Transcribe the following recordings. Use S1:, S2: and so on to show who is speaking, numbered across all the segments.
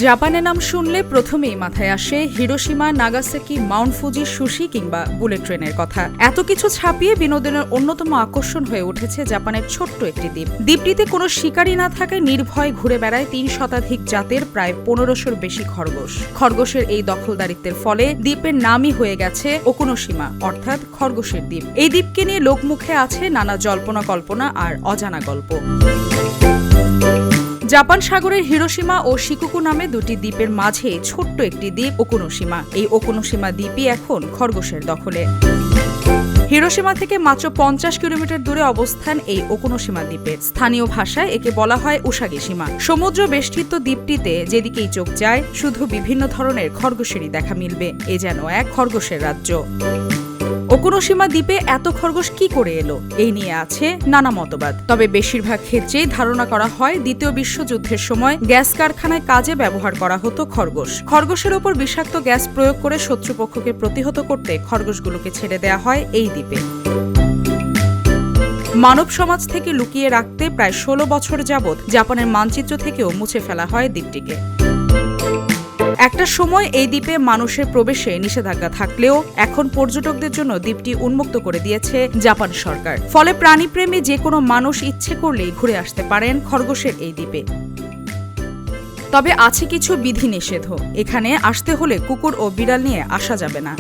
S1: জাপানের নাম শুনলে প্রথমেই মাথায় আসে Hiroshima, Nagasaki, Mount Fuji, sushi কিংবা বুলেট ট্রেনের কথা। এত কিছু ছাপিয়ে বিনোদনের অন্যতম আকর্ষণ হয়ে উঠেছে জাপানের ছোট্ট একটি দ্বীপ। দ্বীপটিতে কোনো শিকারী না থাকায় নির্ভয়ে ঘুরে বেড়ায় ৩ শতাধিক জাতের প্রায় ১৫০০-র বেশি খরগোশ। খরগোশের এই দখলদারিত্বের ফলে দ্বীপের নামই হয়ে গেছে ওকুনোশিমা, অর্থাৎ খরগোশের দ্বীপ। এই দ্বীপকে নিয়ে লোকমুখে আছে নানা জল্পনা কল্পনা আর অজানা গল্প। জাপান সাগরের হিরোশিমা ও শিকুকু নামে দুটি দ্বীপের মাঝে ছোট্ট একটি দ্বীপ ওকুনোশিমা। এই ওকুনোশিমা দ্বীপই এখন খরগোশের দখলে। হিরোশিমা থেকে মাত্র ৫০ কিলোমিটার দূরে অবস্থান এই ওকুনোশিমা দ্বীপের। স্থানীয় ভাষায় একে বলা হয় উসাগিসীমা। সমুদ্র বেষ্টিত দ্বীপটিতে যেদিকেই চোখ যায় শুধু বিভিন্ন ধরনের খরগোশেরই দেখা মিলবে। এ যেন এক খরগোশের রাজ্য। ওকুনোশিমা দ্বীপে এত খরগোশ কি করে এলো, এই নিয়ে আছে নানা মতবাদ। তবে বেশিরভাগ ক্ষেত্রেই ধারণা করা হয় দ্বিতীয় বিশ্বযুদ্ধের সময় গ্যাস কারখানায় কাজে ব্যবহার করা হতো খরগোশ। খরগোশের ওপর বিষাক্ত গ্যাস প্রয়োগ করে শত্রুপক্ষকে প্রতিহত করতে খরগোশগুলোকে ছেড়ে দেওয়া হয় এই দ্বীপে। মানব সমাজ থেকে লুকিয়ে রাখতে প্রায় ১৬ বছর যাবৎ জাপানের মানচিত্র থেকেও মুছে ফেলা হয় দ্বীপটিকে। একটা সময় এই দ্বীপে মানুষের প্রবেশে নিষেধাজ্ঞা থাকলেও এখন পর্যটকদের জন্য দ্বীপটি উন্মুক্ত করে দিয়েছে জাপান সরকার। ফলে প্রাণীপ্রেমী যে কোনো মানুষ ইচ্ছে করলেই ঘুরে আসতে পারেন খরগোশের এই দ্বীপে। তবে আছে কিছু বিধিনিষেধও। এখানে আসতে হলে কুকুর ও বিড়াল নিয়ে আসা যাবে না।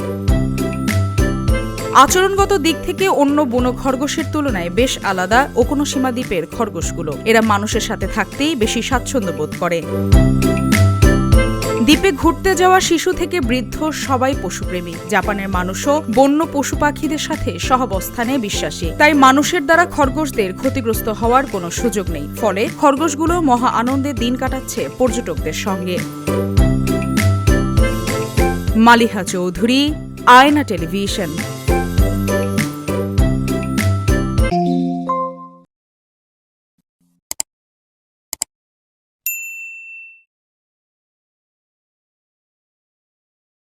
S1: আচরণগত দিক থেকে অন্য বন্য খরগোশের তুলনায় বেশ আলাদা ওকুনোশিমা দ্বীপের খরগোশগুলো। এরা মানুষের সাথে থাকতেই বেশি স্বাচ্ছন্দ্য বোধ করে। দ্বীপে ঘুরতে যাওয়া শিশু থেকে বৃদ্ধ সবাই পশুপ্রেমী। জাপানের মানুষও বন্য পশু পাখিদের সাথে সহাবস্থানে বিশ্বাসী। তাই মানুষের দ্বারা খরগোশদের ক্ষতিগ্রস্ত হওয়ার কোনো সুযোগ নেই। ফলে খরগোশগুলো মহা আনন্দে দিন কাটাচ্ছে পর্যটকদের সঙ্গে। মালিহা চৌধুরী, আয়না টেলিভিশন।